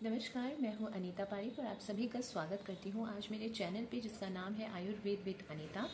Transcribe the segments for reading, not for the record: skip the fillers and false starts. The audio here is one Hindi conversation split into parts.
नमस्कार, मैं हूं अनीता पारिक और आप सभी का स्वागत करती हूं आज मेरे चैनल पे जिसका नाम है आयुर्वेद विद अनीता।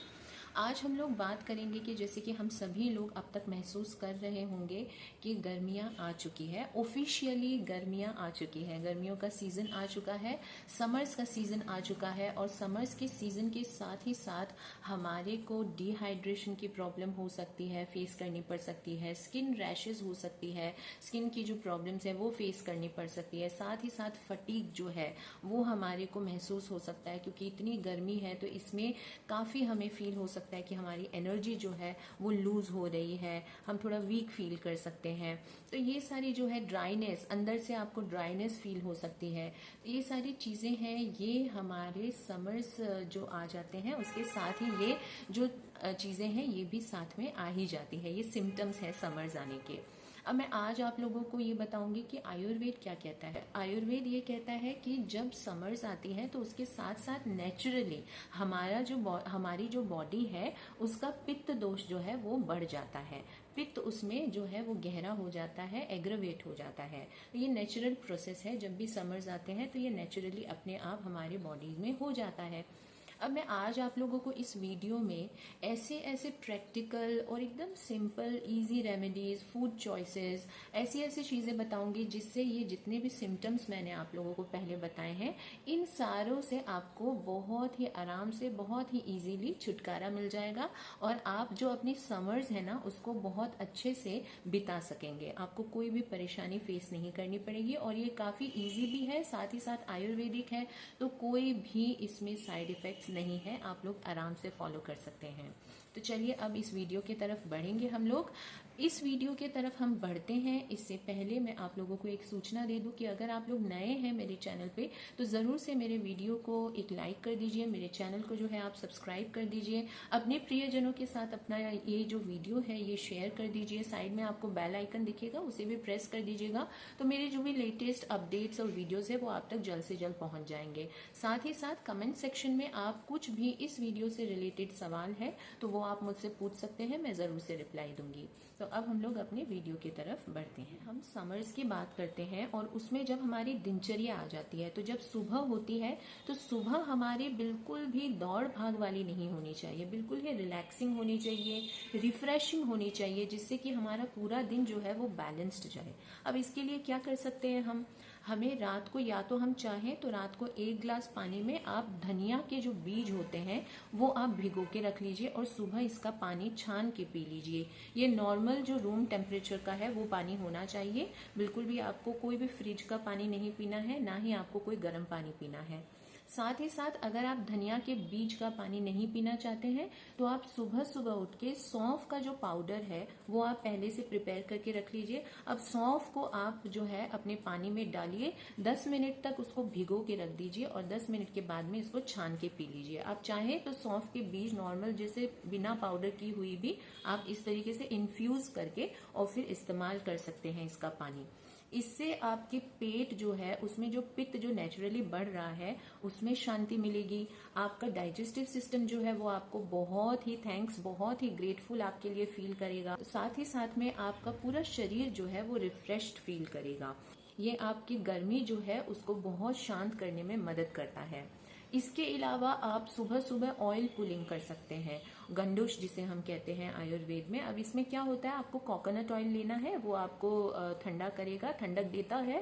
आज हम लोग बात करेंगे कि जैसे कि हम सभी लोग अब तक महसूस कर रहे होंगे कि गर्मियां आ चुकी है। ऑफिशियली गर्मियां आ चुकी है, गर्मियों का सीज़न आ चुका है, समर्स का सीज़न आ चुका है और समर्स के सीज़न के साथ ही साथ हमारे को डिहाइड्रेशन की प्रॉब्लम हो सकती है, फेस करनी पड़ सकती है, स्किन रैशेज हो सकती है, स्किन की जो प्रॉब्लम्स है वो फेस करनी पड़ सकती है, साथ ही साथ फटीग जो है वो हमारे को महसूस हो सकता है क्योंकि इतनी गर्मी है तो इसमें काफ़ी हमें फील हो सकता है कि हमारी एनर्जी जो है वो लूज हो रही है, हम थोड़ा वीक फील कर सकते हैं। तो ये सारी जो है ड्राइनेस, अंदर से आपको ड्राइनेस फील हो सकती है, ये सारी चीज़ें हैं, ये हमारे समर्स जो आ जाते हैं उसके साथ ही ये जो चीज़ें हैं ये भी साथ में आ ही जाती है। ये सिम्टम्स हैं समर्स आने के। अब मैं आज आप लोगों को ये बताऊंगी कि आयुर्वेद क्या कहता है। आयुर्वेद ये कहता है कि जब समर्स आती है तो उसके साथ साथ नेचुरली हमारी जो बॉडी है उसका पित्त दोष जो है वो बढ़ जाता है, पित्त उसमें जो है वो गहरा हो जाता है, एग्रवेट हो जाता है। ये नेचुरल प्रोसेस है, जब भी समर्स आते हैं तो ये नेचुरली अपने आप हमारे बॉडी में हो जाता है। अब मैं आज आप लोगों को इस वीडियो में ऐसे ऐसे प्रैक्टिकल और एकदम simple easy remedies, food choices, ऐसी ऐसी चीज़ें बताऊंगी जिससे ये जितने भी सिम्टम्स मैंने आप लोगों को पहले बताए हैं इन सारों से आपको बहुत ही आराम से, बहुत ही इजीली छुटकारा मिल जाएगा और आप जो अपनी समर्स है ना उसको बहुत अच्छे से बिता सकेंगे। आपको कोई भी परेशानी फेस नहीं करनी पड़ेगी और ये काफ़ी ईजी भी है, साथ ही साथ आयुर्वेदिक है तो कोई भी इसमें साइड इफेक्ट्स नहीं है, आप लोग आराम से फॉलो कर सकते हैं। तो चलिए अब इस वीडियो की तरफ बढ़ेंगे हम लोग। इस वीडियो की तरफ हम बढ़ते हैं इससे पहले मैं आप लोगों को एक सूचना दे दूं कि अगर आप लोग नए हैं मेरे चैनल पे तो ज़रूर से मेरे वीडियो को एक लाइक कर दीजिए, मेरे चैनल को जो है आप सब्सक्राइब कर दीजिए, अपने प्रियजनों के साथ अपना ये जो वीडियो है ये शेयर कर दीजिए। साइड में आपको बेल आइकन दिखेगा उसे भी प्रेस कर दीजिएगा तो मेरे जो भी लेटेस्ट अपडेट्स और वीडियोज़ है वो आप तक जल्द से जल्द पहुँच जाएंगे। साथ ही साथ कमेंट सेक्शन में आप कुछ भी इस वीडियो से रिलेटेड सवाल है तो वो आप मुझसे पूछ सकते हैं, मैं ज़रूर से रिप्लाई दूंगी। तो अब हम लोग अपने वीडियो की तरफ बढ़ते हैं। हम समर्स की बात करते हैं और उसमें जब हमारी दिनचर्या आ जाती है तो जब सुबह होती है तो सुबह हमारी बिल्कुल भी दौड़ भाग वाली नहीं होनी चाहिए, बिल्कुल ही रिलैक्सिंग होनी चाहिए, रिफ्रेशिंग होनी चाहिए जिससे कि हमारा पूरा दिन जो है वो बैलेंस्ड जाए। अब इसके लिए क्या कर सकते हैं हमें रात को, या तो हम चाहें तो रात को 1 गिलास पानी में आप धनिया के जो बीज होते हैं वो आप भिगो के रख लीजिए और सुबह इसका पानी छान के पी लीजिए। ये नॉर्मल जो रूम टेम्परेचर का है वो पानी होना चाहिए, बिल्कुल भी आपको कोई भी फ्रिज का पानी नहीं पीना है, ना ही आपको कोई गर्म पानी पीना है। साथ ही साथ अगर आप धनिया के बीज का पानी नहीं पीना चाहते हैं तो आप सुबह सुबह उठ के सौंफ का जो पाउडर है वो आप पहले से प्रिपेयर करके रख लीजिए। अब सौंफ को आप जो है अपने पानी में डालिए, 10 मिनट तक उसको भिगो के रख दीजिए और 10 मिनट के बाद में इसको छान के पी लीजिए। आप चाहें तो सौंफ के बीज नॉर्मल जैसे बिना पाउडर की हुई भी आप इस तरीके से इन्फ्यूज करके और फिर इस्तेमाल कर सकते हैं इसका पानी। इससे आपके पेट जो है उसमें जो पित्त जो नेचुरली बढ़ रहा है उसमें शांति मिलेगी। आपका डाइजेस्टिव सिस्टम जो है वो आपको बहुत ही बहुत ही ग्रेटफुल आपके लिए फील करेगा। साथ ही साथ में आपका पूरा शरीर जो है वो रिफ्रेश्ड फील करेगा। ये आपकी गर्मी जो है उसको बहुत शांत करने में मदद करता है। इसके अलावा आप सुबह सुबह ऑयल पुलिंग कर सकते हैं, गंडोश जिसे हम कहते हैं आयुर्वेद में। अब इसमें क्या होता है, आपको कोकोनट ऑयल लेना है, वो आपको ठंडा करेगा, ठंडक देता है,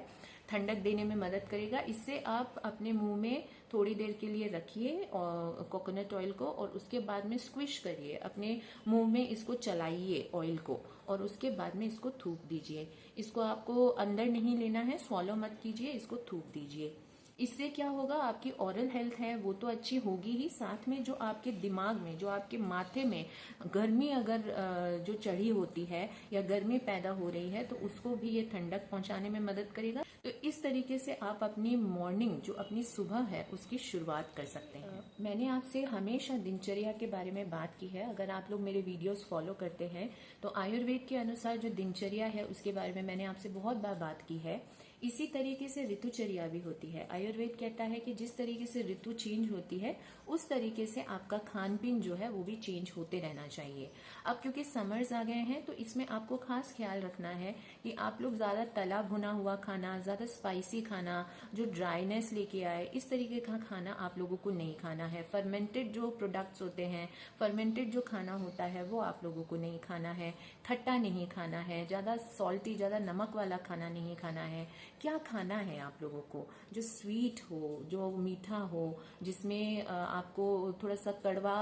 ठंडक देने में मदद करेगा। इससे आप अपने मुंह में थोड़ी देर के लिए रखिए कोकोनट ऑयल को और उसके बाद में स्क्विश करिए, अपने मुंह में इसको चलाइए ऑयल को और उसके बाद में इसको थूक दीजिए। इसको आपको अंदर नहीं लेना है, स्वॉलो मत कीजिए, इसको थूक दीजिए। इससे क्या होगा, आपकी ओरल हेल्थ है वो तो अच्छी होगी ही, साथ में जो आपके दिमाग में, जो आपके माथे में गर्मी अगर जो चढ़ी होती है या गर्मी पैदा हो रही है तो उसको भी ये ठंडक पहुंचाने में मदद करेगा। तो इस तरीके से आप अपनी मॉर्निंग जो अपनी सुबह है उसकी शुरुआत कर सकते हैं। मैंने आपसे हमेशा दिनचर्या के बारे में बात की है, अगर आप लोग मेरे वीडियोस फॉलो करते हैं तो आयुर्वेद के अनुसार जो दिनचर्या है उसके बारे में मैंने आपसे बहुत बार बात की है इसी तरीके से ऋतुचर्या भी होती है। आयुर्वेद कहता है कि जिस तरीके से ऋतु चेंज होती है उस तरीके से आपका खान पीन जो है वो भी चेंज होते रहना चाहिए। अब क्योंकि समर्स आ गए हैं तो इसमें आपको खास ख्याल रखना है कि आप लोग ज्यादा तला भुना हुआ खाना, ज्यादा स्पाइसी खाना, जो ड्राइनेस लेके आए, इस तरीके का खाना आप लोगों को नहीं खाना है। फर्मेंटेड जो प्रोडक्ट्स होते हैं, फर्मेंटेड जो खाना होता है वो आप लोगों को नहीं खाना है। खट्टा नहीं खाना है, ज्यादा सॉल्टी, ज्यादा नमक वाला खाना नहीं खाना है। क्या खाना है आप लोगों को? जो स्वीट हो, जो मीठा हो, जिसमें आपको थोड़ा सा कड़वा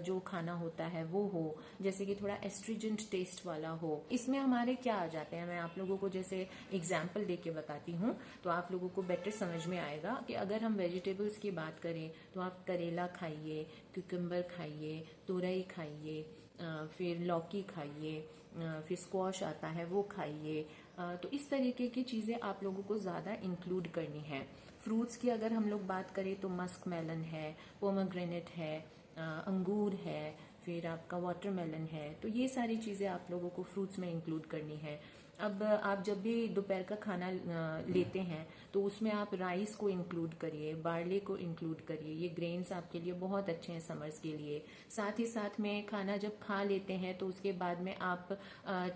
जो खाना होता है वो हो, जैसे कि थोड़ा एस्ट्रिजेंट टेस्ट वाला हो। इसमें हमारे क्या आ जाते हैं, मैं आप लोगों को जैसे एग्जाम्पल देके बताती हूँ तो आप लोगों को बेटर समझ में आएगा कि अगर हम वेजिटेबल्स की बात करें तो आप करेला खाइए, क्यूकम्बर खाइए, तुरई खाइए, फिर लौकी खाइए, फिर स्क्वॉश आता है वो खाइए। तो इस तरीके की चीजें आप लोगों को ज्यादा इंक्लूड करनी है। फ्रूट्स की अगर हम लोग बात करें तो मस्क मेलन है, पोमोग्रेनेट है, अंगूर है, फिर आपका वाटरमेलन है। तो ये सारी चीजें आप लोगों को फ्रूट्स में इंक्लूड करनी है। अब आप जब भी दोपहर का खाना लेते हैं तो उसमें आप राइस को इंक्लूड करिए, बार्ले को इंक्लूड करिए। ये ग्रेन्स आपके लिए बहुत अच्छे हैं समर्स के लिए। साथ ही साथ में खाना जब खा लेते हैं तो उसके बाद में आप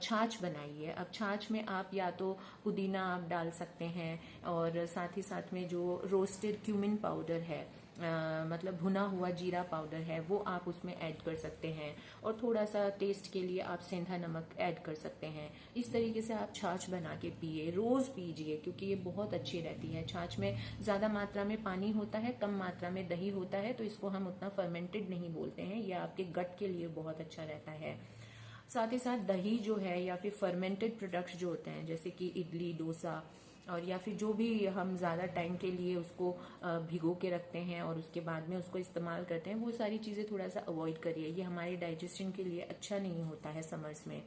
छाछ बनाइए। अब छाछ में आप या तो पुदीना आप डाल सकते हैं और साथ ही साथ में जो रोस्टेड क्यूमिन पाउडर है, मतलब भुना हुआ जीरा पाउडर है, वो आप उसमें ऐड कर सकते हैं और थोड़ा सा टेस्ट के लिए आप सेंधा नमक ऐड कर सकते हैं। इस तरीके से आप छाछ बना के पिए, रोज पीजिए, क्योंकि ये बहुत अच्छी रहती है। छाछ में ज्यादा मात्रा में पानी होता है, कम मात्रा में दही होता है, तो इसको हम उतना फर्मेंटेड नहीं बोलते हैं। ये आपके गट के लिए बहुत अच्छा रहता है। साथ ही साथ दही जो है या फिर फर्मेंटेड प्रोडक्ट्स जो होते हैं जैसे कि इडली, डोसा, और या फिर जो भी हम ज़्यादा टाइम के लिए उसको भिगो के रखते हैं और उसके बाद में उसको इस्तेमाल करते हैं, वो सारी चीज़ें थोड़ा सा अवॉइड करिए। ये हमारे डाइजेशन के लिए अच्छा नहीं होता है समर्स में।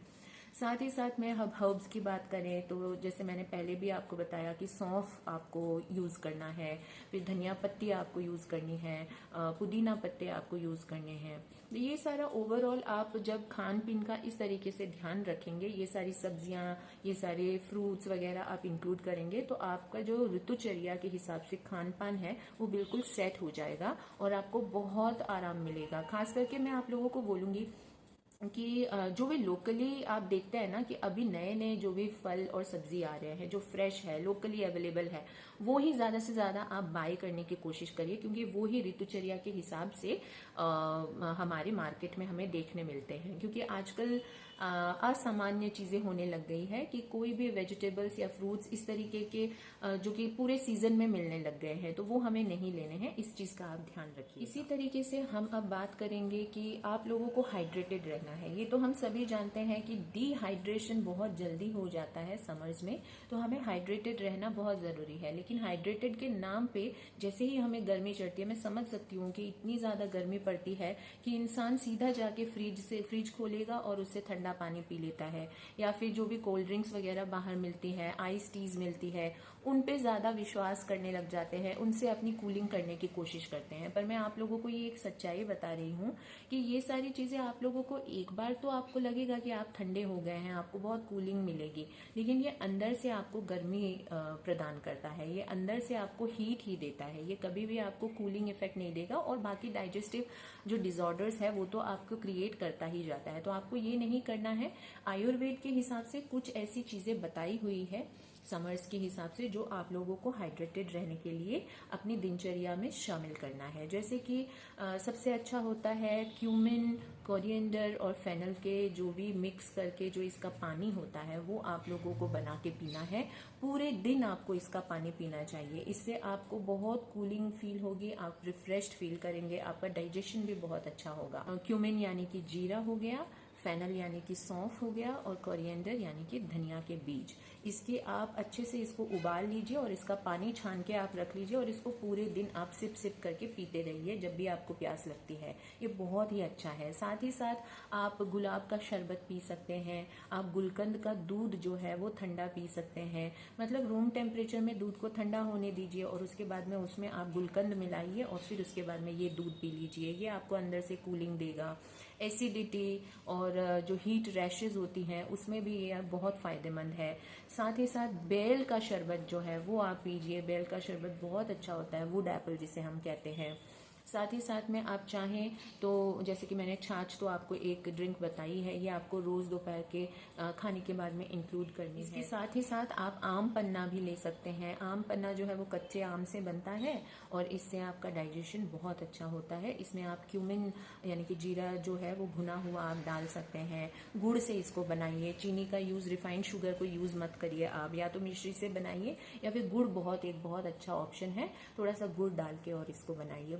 साथ ही साथ में हम हर्ब्स की बात करें तो जैसे मैंने पहले भी आपको बताया कि सौंफ आपको यूज़ करना है, फिर धनिया पत्ती आपको यूज़ करनी है, पुदीना पत्ते आपको यूज़ करने हैं। ये सारा ओवरऑल आप जब खान पीन का इस तरीके से ध्यान रखेंगे, ये सारी सब्जियां, ये सारे फ्रूट्स वगैरह आप इंक्लूड करेंगे तो आपका जो ऋतुचर्या के हिसाब से खान पान है वो बिल्कुल सेट हो जाएगा और आपको बहुत आराम मिलेगा। खास करके मैं आप लोगों को बोलूंगी कि जो भी लोकली आप देखते हैं ना कि अभी नए नए जो भी फल और सब्जी आ रहे हैं, जो फ्रेश है, लोकली अवेलेबल है, वो ही ज्यादा से ज्यादा आप बाय करने की कोशिश करिए, क्योंकि वो ही ऋतुचर्या के हिसाब से हमारे मार्केट में हमें देखने मिलते हैं। क्योंकि आजकल असामान्य चीजें होने लग गई है कि कोई भी वेजिटेबल्स या फ्रूट्स इस तरीके के जो कि पूरे सीजन में मिलने लग गए हैं, तो वो हमें नहीं लेने हैं। इस चीज का आप ध्यान रखिए। इसी तरीके से हम अब बात करेंगे कि आप लोगों को हाइड्रेटेड रहना है। ये तो हम सभी जानते हैं कि डिहाइड्रेशन बहुत जल्दी हो जाता है समर्स में, तो हमें हाइड्रेटेड रहना बहुत जरूरी है। लेकिन हाइड्रेटेड के नाम पे जैसे ही हमें गर्मी चढ़ती है, मैं समझ सकती हूँ कि इतनी ज्यादा गर्मी पड़ती है कि इंसान सीधा जाके फ्रिज खोलेगा और उससे ठंडा पानी पी लेता है, या फिर जो भी कोल्ड ड्रिंक्स वगैरह बाहर मिलती है, आइस टीज मिलती है, उन पे ज्यादा विश्वास करने लग जाते हैं, उनसे अपनी कूलिंग करने की कोशिश करते हैं। पर मैं आप लोगों को ये एक सच्चाई बता रही हूँ कि ये सारी चीजें आप लोगों को एक बार तो आपको लगेगा कि आप ठंडे हो गए हैं, आपको बहुत कूलिंग मिलेगी, लेकिन ये अंदर से आपको गर्मी प्रदान करता है, ये अंदर से आपको हीट ही देता है, ये कभी भी आपको कूलिंग इफेक्ट नहीं देगा। और बाकी डाइजेस्टिव जो डिसऑर्डर्स है वो तो आपको क्रिएट करता ही जाता है। तो आपको ये नहीं करना है। आयुर्वेद के हिसाब से कुछ ऐसी चीजें बताई हुई है समर्स के हिसाब से जो आप लोगों को हाइड्रेटेड रहने के लिए अपनी दिनचर्या में शामिल करना है। जैसे कि सबसे अच्छा होता है क्यूमिन, कोरिएंडर और फेनल के जो भी मिक्स करके जो इसका पानी होता है वो आप लोगों को बना के पीना है। पूरे दिन आपको इसका पानी पीना चाहिए। इससे आपको बहुत कूलिंग फील होगी, आप रिफ्रेश्ड फील करेंगे, आपका डाइजेशन भी बहुत अच्छा होगा। क्यूमिन यानी कि जीरा हो गया, फेनल यानी कि सौंफ हो गया, और कोरिएंडर यानी कि धनिया के बीज। इसके आप अच्छे से इसको उबाल लीजिए और इसका पानी छान के आप रख लीजिए और इसको पूरे दिन आप सिप सिप करके पीते रहिए जब भी आपको प्यास लगती है। ये बहुत ही अच्छा है। साथ ही साथ आप गुलाब का शरबत पी सकते हैं, आप गुलकंद का दूध जो है वो ठंडा पी सकते हैं। मतलब रूम टेम्परेचर में दूध को ठंडा होने दीजिए और उसके बाद में उसमें आप गुलकंद मिलाइए और फिर उसके बाद में ये दूध पी लीजिए। ये आपको अंदर से कूलिंग देगा। एसिडिटी और जो हीट रैशेज होती हैं उसमें भी ये बहुत फायदेमंद है। साथ ही साथ बेल का शरबत जो है वो आप पीजिए। बेल का शरबत बहुत अच्छा होता है, वुड एप्पल जिसे हम कहते हैं। साथ ही साथ में आप चाहें तो जैसे कि मैंने छाछ तो आपको एक ड्रिंक बताई है, ये आपको रोज़ दोपहर के खाने के बाद में इंक्लूड करनी है। इसके साथ ही साथ आप आम पन्ना भी ले सकते हैं। आम पन्ना जो है वो कच्चे आम से बनता है और इससे आपका डाइजेशन बहुत अच्छा होता है। इसमें आप क्यूमिन यानी कि जीरा जो है वो भुना हुआ आप डाल सकते हैं। गुड़ से इसको बनाइए, चीनी का यूज़, रिफाइंड शुगर को यूज़ मत करिए आप, या तो मिश्री से बनाइए या फिर गुड़ एक बहुत अच्छा ऑप्शन है। थोड़ा सा गुड़ डाल के और इसको बनाइए,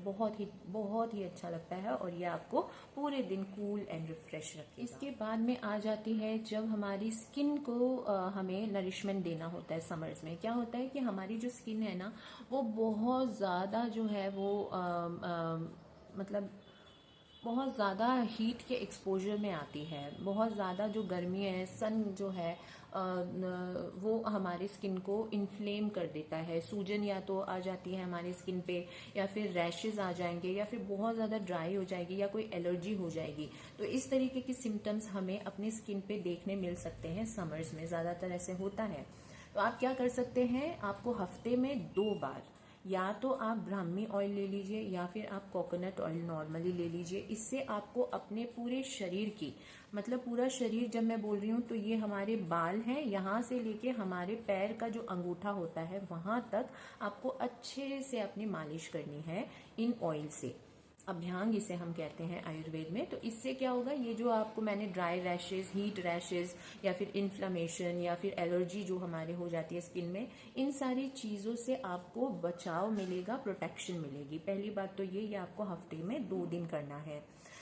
बहुत ही अच्छा लगता है और ये आपको पूरे दिन कूल एंड रिफ्रेश रखेगा। इसके बाद में आ जाती है जब हमारी स्किन को हमें नरिशमेंट देना होता है। समर्स में क्या होता है कि हमारी जो स्किन है ना वो बहुत ज़्यादा जो है वो मतलब बहुत ज़्यादा हीट के एक्सपोजर में आती है। बहुत ज़्यादा जो गर्मी है, सन जो है वो हमारे स्किन को इन्फ्लेम कर देता है। सूजन या तो आ जाती है हमारी स्किन पे, या फिर रैशेज आ जाएंगे, या फिर बहुत ज़्यादा ड्राई हो जाएगी, या कोई एलर्जी हो जाएगी। तो इस तरीके की सिम्टम्स हमें अपनी स्किन पे देखने मिल सकते हैं समर्स में, ज़्यादातर ऐसे होता है। तो आप क्या कर सकते हैं, आपको हफ्ते में 2 बार या तो आप ब्राह्मी ऑयल ले लीजिए या फिर आप कोकोनट ऑयल नॉर्मली ले लीजिए। इससे आपको अपने पूरे शरीर की, मतलब पूरा शरीर जब मैं बोल रही हूँ तो ये हमारे बाल हैं, यहाँ से लेके हमारे पैर का जो अंगूठा होता है वहां तक आपको अच्छे से अपनी मालिश करनी है इन ऑयल से। अभ्यंग इसे हम कहते हैं आयुर्वेद में। तो इससे क्या होगा, ये जो आपको मैंने ड्राई रैशेज, हीट रैशेज या फिर इन्फ्लेमेशन या फिर एलर्जी जो हमारे हो जाती है स्किन में, इन सारी चीज़ों से आपको बचाव मिलेगा, प्रोटेक्शन मिलेगी। पहली बात तो ये आपको हफ्ते में 2 दिन करना है।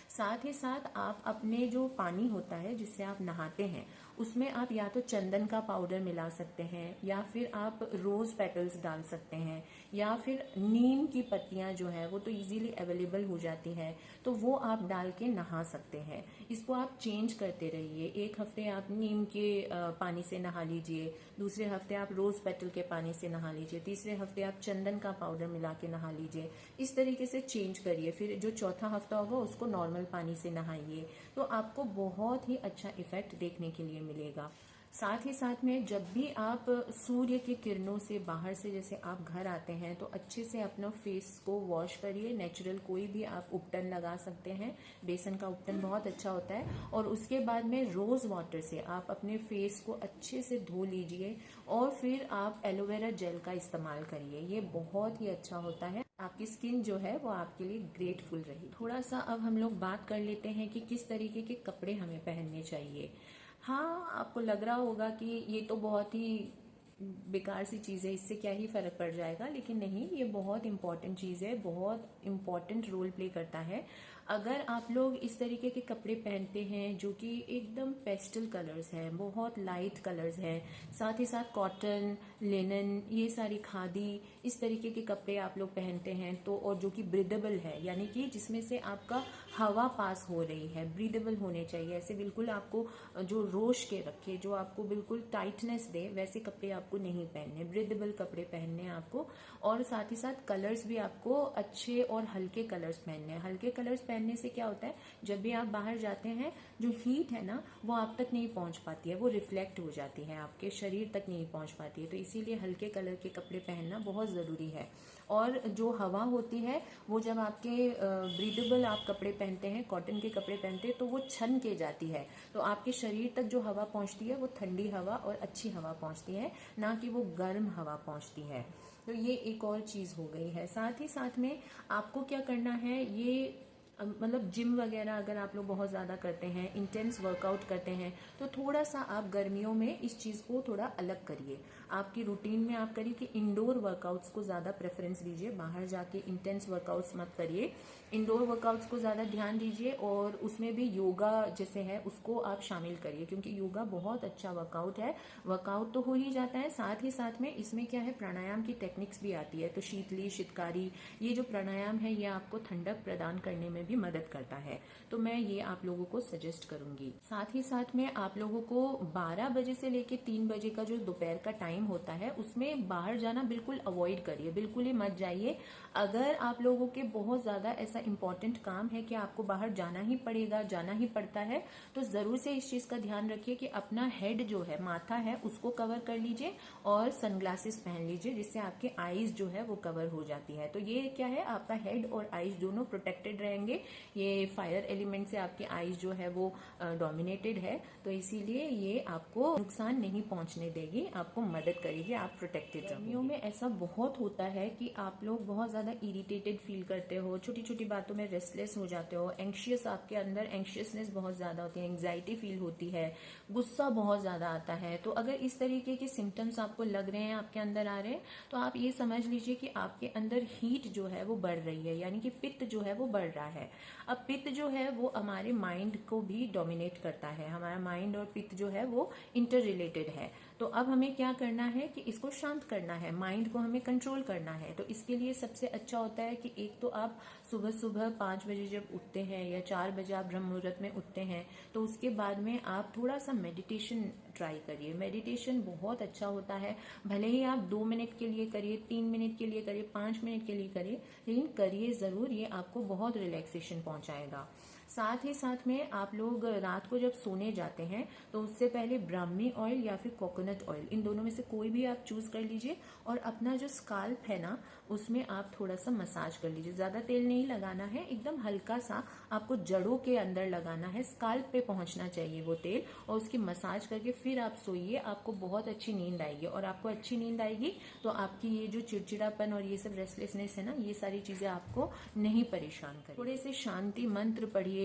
साथ ही साथ आप अपने जो पानी होता है जिससे आप नहाते हैं उसमें आप या तो चंदन का पाउडर मिला सकते हैं, या फिर आप रोज पेटल्स डाल सकते हैं, या फिर नीम की पत्तियां जो है वो तो इजीली अवेलेबल हो जाती हैं, तो वो आप डाल के नहा सकते हैं। इसको आप चेंज करते रहिए। एक हफ्ते आप नीम के पानी से नहा लीजिए, दूसरे हफ्ते आप रोज पेटल के पानी से नहा लीजिए, तीसरे हफ्ते आप चंदन का पाउडर मिला के नहा लीजिए। इस तरीके से चेंज करिए। फिर जो चौथा हफ्ता होगा उसको नॉर्मल पानी से नहाइए, तो आपको बहुत ही अच्छा इफेक्ट देखने के लिए मिलेगा। साथ ही साथ में जब भी आप सूर्य की किरणों से बाहर से जैसे आप घर आते हैं तो अच्छे से अपना फेस को वॉश करिए। नेचुरल कोई भी आप उपटन लगा सकते हैं, बेसन का उपटन बहुत अच्छा होता है। और उसके बाद में रोज वाटर से आप अपने फेस को अच्छे से धो लीजिए और फिर आप एलोवेरा जेल का इस्तेमाल करिए। ये बहुत ही अच्छा होता है, आपकी स्किन जो है वो आपके लिए ग्रेटफुल रही। थोड़ा सा अब हम लोग बात कर लेते हैं कि किस तरीके के कपड़े हमें पहनने चाहिए। हाँ, आपको लग रहा होगा कि ये तो बहुत ही बेकार सी चीज़ है, इससे क्या ही फर्क पड़ जाएगा, लेकिन नहीं, ये बहुत इंपॉर्टेंट चीज़ है, बहुत इंपॉर्टेंट रोल प्ले करता है। अगर आप लोग इस तरीके के कपड़े पहनते हैं जो कि एकदम पेस्टल कलर्स हैं, बहुत लाइट कलर्स हैं, साथ ही साथ कॉटन, लिनन, ये सारी खादी, इस तरीके के कपड़े आप लोग पहनते हैं तो, और जो कि ब्रीदेबल है, यानी कि जिसमें से आपका हवा पास हो रही है, ब्रीदेबल होने चाहिए। ऐसे बिल्कुल आपको जो रोश के रखे, जो आपको बिल्कुल टाइटनेस दे, वैसे कपड़े आपको नहीं पहनने, ब्रीदेबल कपड़े पहनने हैं आपको। और साथ ही साथ कलर्स भी आपको अच्छे और हल्के कलर्स पहनने हैं। हल्के कलर्स पहनने से क्या होता है, जब भी आप बाहर जाते हैं जो हीट है ना वो आप तक नहीं पहुंच पाती है, वो रिफ्लेक्ट हो जाती है, आपके शरीर तक नहीं पहुंच पाती है। तो इसीलिए हल्के कलर के कपड़े पहनना बहुत ज़रूरी है। और जो हवा होती है वो जब आपके ब्रीदेबल आप कपड़े पहनते हैं, कॉटन के कपड़े पहनते हैं, तो वो छन के जाती है, तो आपके शरीर तक जो हवा पहुंचती है वो ठंडी हवा और अच्छी हवा पहुंचती है, ना कि वो गर्म हवा पहुंचती है। तो ये एक और चीज़ हो गई है। साथ ही साथ में आपको क्या करना है, ये मतलब जिम वगैरह अगर आप लोग बहुत ज़्यादा करते हैं, इंटेंस वर्कआउट करते हैं, तो थोड़ा सा आप गर्मियों में इस चीज़ को थोड़ा अलग करिए। आपकी रूटीन में आप करिए कि इंडोर वर्कआउट्स को ज़्यादा प्रेफरेंस दीजिए, बाहर जाके इंटेंस वर्कआउट्स मत करिए, इंडोर वर्कआउट्स को ज़्यादा ध्यान दीजिए। और उसमें भी योगा जैसे है उसको आप शामिल करिए, क्योंकि योगा बहुत अच्छा वर्कआउट है। वर्कआउट तो हो ही जाता है, साथ ही साथ में इसमें क्या है, प्राणायाम की टेक्निक्स भी आती है। तो शीतली, शीतकारी, ये जो प्राणायाम है ये आपको ठंडक प्रदान करने में भी मदद करता है, तो मैं ये आप लोगों को सजेस्ट करूंगी। साथ ही साथ में आप लोगों को 12 बजे से लेके 3 बजे का जो दोपहर का टाइम टाइम होता है उसमें बाहर जाना बिल्कुल अवॉइड करिए, बिल्कुल ही मत जाइए। अगर आप लोगों के बहुत ज्यादा ऐसा इंपॉर्टेंट काम है कि आपको बाहर जाना ही पड़ेगा, जाना ही पड़ता है, तो जरूर से इस चीज का ध्यान रखिए कि अपना हेड जो है, माथा है, उसको कवर कर लीजिए और सनग्लासेस पहन लीजिए, जिससे आपके आईज जो है वो कवर हो जाती है। तो ये क्या है, आपका हेड और आईज दोनों प्रोटेक्टेड रहेंगे। ये फायर एलिमेंट से आपके आईज जो है वो डोमिनेटेड है, तो इसीलिए ये आपको नुकसान नहीं पहुंचने देगी, आपको मदद करेगी, आप प्रोटेक्टेड रहोगे। गर्मियों में ऐसा बहुत होता है कि आप लोग बहुत ज्यादा इरिटेटेड फील करते हो, छोटी छोटी बातों में रेस्टलेस हो जाते हो, एंक्शियस, आपके अंदर एंक्शियसनेस बहुत ज्यादा होती है, एंग्जाइटी फील होती है, गुस्सा बहुत ज्यादा आता है। तो अगर इस तरीके के सिम्टम्स आपको लग रहे हैं, आपके अंदर आ रहे हैं, तो आप ये समझ लीजिए कि आपके अंदर हीट जो है वो बढ़ रही है, यानी कि पित्त जो है वो बढ़ रहा है। अब पित्त जो है वो हमारे माइंड को भी डोमिनेट करता है, हमारा माइंड और पित्त जो है वो इंटर रिलेटेड है। तो अब हमें क्या करना है कि इसको शांत करना है, माइंड को हमें कंट्रोल करना है। तो इसके लिए सबसे अच्छा होता है कि एक तो आप सुबह सुबह 5 बजे जब उठते हैं या 4 बजे आप ब्रह्म मुहूर्त में उठते हैं, तो उसके बाद में आप थोड़ा सा मेडिटेशन ट्राई करिए। मेडिटेशन बहुत अच्छा होता है, भले ही आप 2 मिनट के लिए करिए, 3 मिनट के लिए करिए, 5 मिनट के लिए करिए, लेकिन करिए जरूर, ये आपको बहुत रिलैक्सेशन पहुंचाएगा। साथ ही साथ में आप लोग रात को जब सोने जाते हैं तो उससे पहले ब्राह्मी ऑयल या फिर कोकोनट ऑयल, इन दोनों में से कोई भी आप चूज कर लीजिए और अपना जो स्काल्प है ना उसमें आप थोड़ा सा मसाज कर लीजिए। ज्यादा तेल नहीं लगाना है, एकदम हल्का सा आपको जड़ों के अंदर लगाना है, स्काल्प पे पहुंचना चाहिए वो तेल, और उसकी मसाज करके फिर आप सोइए। आपको बहुत अच्छी नींद आएगी, और आपको अच्छी नींद आएगी तो आपकी ये जो चिड़चिड़ापन और ये सब रेस्टलेसनेस है ना, ये सारी चीजें आपको नहीं परेशान करें। थोड़े से शांति मंत्र पढ़िए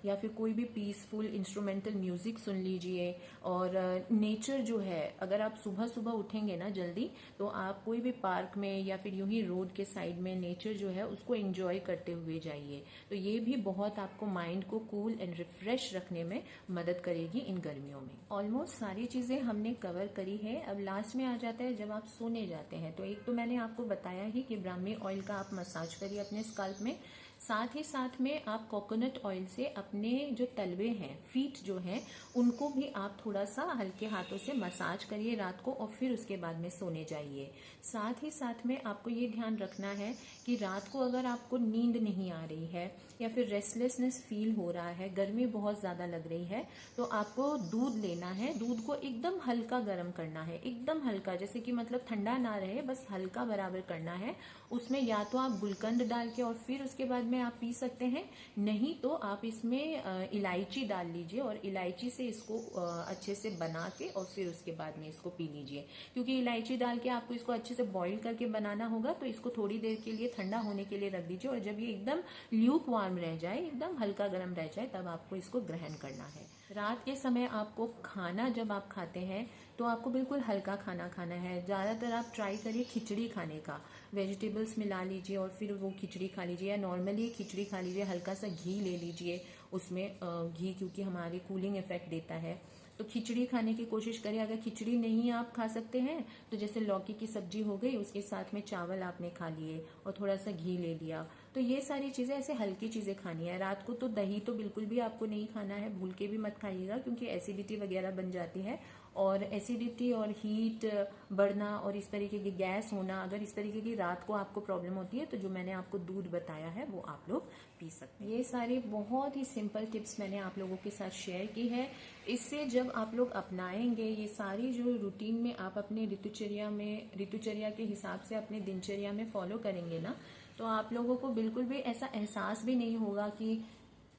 या फिर कोई भी पीसफुल इंस्ट्रूमेंटल म्यूजिक सुन लीजिए। और नेचर जो है, अगर आप सुबह सुबह उठेंगे ना जल्दी, तो आप कोई भी पार्क में या फिर यूं ही रोड के साइड में नेचर जो है उसको एंजॉय करते हुए जाइए। तो ये भी बहुत आपको माइंड को कूल एंड रिफ्रेश रखने में मदद करेगी इन गर्मियों में। ऑलमोस्ट सारी चीजें हमने कवर करी है। अब लास्ट में आ जाता है जब आप सोने जाते हैं, तो एक तो मैंने आपको बताया ही कि ब्राह्मी ऑयल का आप मसाज करिए अपने स्काल्प में, साथ ही साथ में आप कोकोनट ऑयल से अपने जो तलवे हैं, फीट जो हैं, उनको भी आप थोड़ा सा हल्के हाथों से मसाज करिए रात को, और फिर उसके बाद में सोने जाइए। साथ ही साथ में आपको ये ध्यान रखना है कि रात को अगर आपको नींद नहीं आ रही है या फिर रेस्टलेसनेस फील हो रहा है, गर्मी बहुत ज्यादा लग रही है, तो आपको दूध लेना है। दूध को एकदम हल्का गर्म करना है, एकदम हल्का, जैसे कि मतलब ठंडा ना रहे, बस हल्का बराबर करना है। उसमें या तो आप गुलकंद डाल के और फिर उसके बाद में आप पी सकते हैं, नहीं तो आप इसमें इलायची डाल लीजिए और इलायची से इसको अच्छे से बना के और फिर उसके बाद में इसको पी लीजिए। क्योंकि इलायची डाल के आपको इसको अच्छे से बॉईल करके बनाना होगा, तो इसको थोड़ी देर के लिए ठंडा होने के लिए रख दीजिए, और जब ये एकदम ल्यूक वार्म रह जाए, एकदम हल्का गर्म रह जाए, तब आपको इसको ग्रहण करना है। रात के समय आपको खाना जब आप खाते हैं तो आपको बिल्कुल हल्का खाना खाना है। ज़्यादातर आप ट्राई करिए खिचड़ी खाने का, वेजिटेबल्स मिला लीजिए और फिर वो खिचड़ी खा लीजिए, या नॉर्मली खिचड़ी खा लीजिए, हल्का सा घी ले लीजिए उसमें, घी क्योंकि हमारे कूलिंग इफेक्ट देता है, तो खिचड़ी खाने की कोशिश करें। अगर खिचड़ी नहीं आप खा सकते हैं तो जैसे लौकी की सब्जी हो गई, उसके साथ में चावल आपने खा लिए और थोड़ा सा घी ले लिया, तो ये सारी चीजें ऐसे हल्की चीजें खानी है। रात को तो दही तो बिल्कुल भी आपको नहीं खाना है, भूल के भी मत खाइएगा, क्योंकि एसिडिटी वगैरह बन जाती है, और एसिडिटी और हीट बढ़ना और इस तरीके की गैस होना, अगर इस तरीके की रात को आपको प्रॉब्लम होती है, तो जो मैंने आपको दूध बताया है वो आप लोग पी सकते हैं। ये सारी बहुत ही सिंपल टिप्स मैंने आप लोगों के साथ शेयर की है। इससे जब आप लोग अपनाएंगे ये सारी जो रूटीन में आप अपने ऋतुचर्या के हिसाब से अपने दिनचर्या में फॉलो करेंगे ना, तो आप लोगों को बिल्कुल भी ऐसा एहसास भी नहीं होगा कि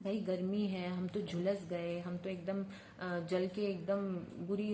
भाई गर्मी है, हम तो झुलस गए, हम तो एकदम जल के एकदम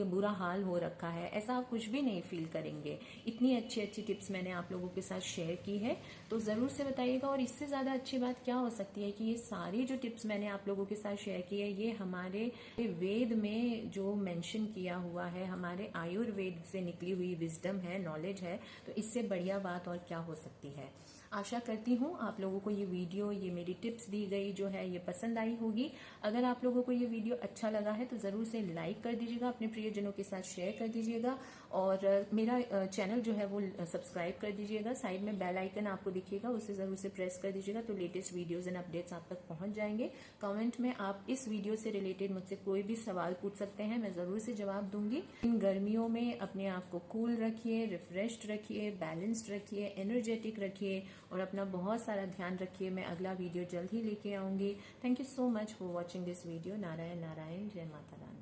बुरा हाल हो रखा है, ऐसा आप कुछ भी नहीं फील करेंगे। इतनी अच्छी अच्छी टिप्स मैंने आप लोगों के साथ शेयर की है, तो ज़रूर से बताइएगा। और इससे ज़्यादा अच्छी बात क्या हो सकती है कि ये सारी जो टिप्स मैंने आप लोगों के साथ शेयर की है, ये हमारे वेद में जो मेंशन किया हुआ है, हमारे आयुर्वेद से निकली हुई विजडम है, नॉलेज है, तो इससे बढ़िया बात और क्या हो सकती है। आशा करती हूँ आप लोगों को ये वीडियो, ये मेरी टिप्स दी गई जो है, ये पसंद आई होगी। अगर आप लोगों को ये वीडियो अच्छा लगा है तो ज़रूर से लाइक कर दीजिएगा, अपने प्रियजनों के साथ शेयर कर दीजिएगा और मेरा चैनल जो है वो सब्सक्राइब कर दीजिएगा। साइड में बेल आइकन आपको दिखेगा, उसे ज़रूर से प्रेस कर दीजिएगा तो लेटेस्ट वीडियोज़ एंड अपडेट्स आप तक पहुँच जाएंगे। कमेंट में आप इस वीडियो से रिलेटेड मुझसे कोई भी सवाल पूछ सकते हैं, मैं ज़रूर से जवाब दूंगी। इन गर्मियों में अपने आप को कूल रखिए, रिफ्रेश्ड रखिए, बैलेंस्ड रखिए, एनर्जेटिक रखिए और अपना बहुत सारा ध्यान रखिए। मैं अगला वीडियो जल्द ही लेके आऊंगी। Thank you so much for watching this video. Narayan Narayan, जय माता रानी।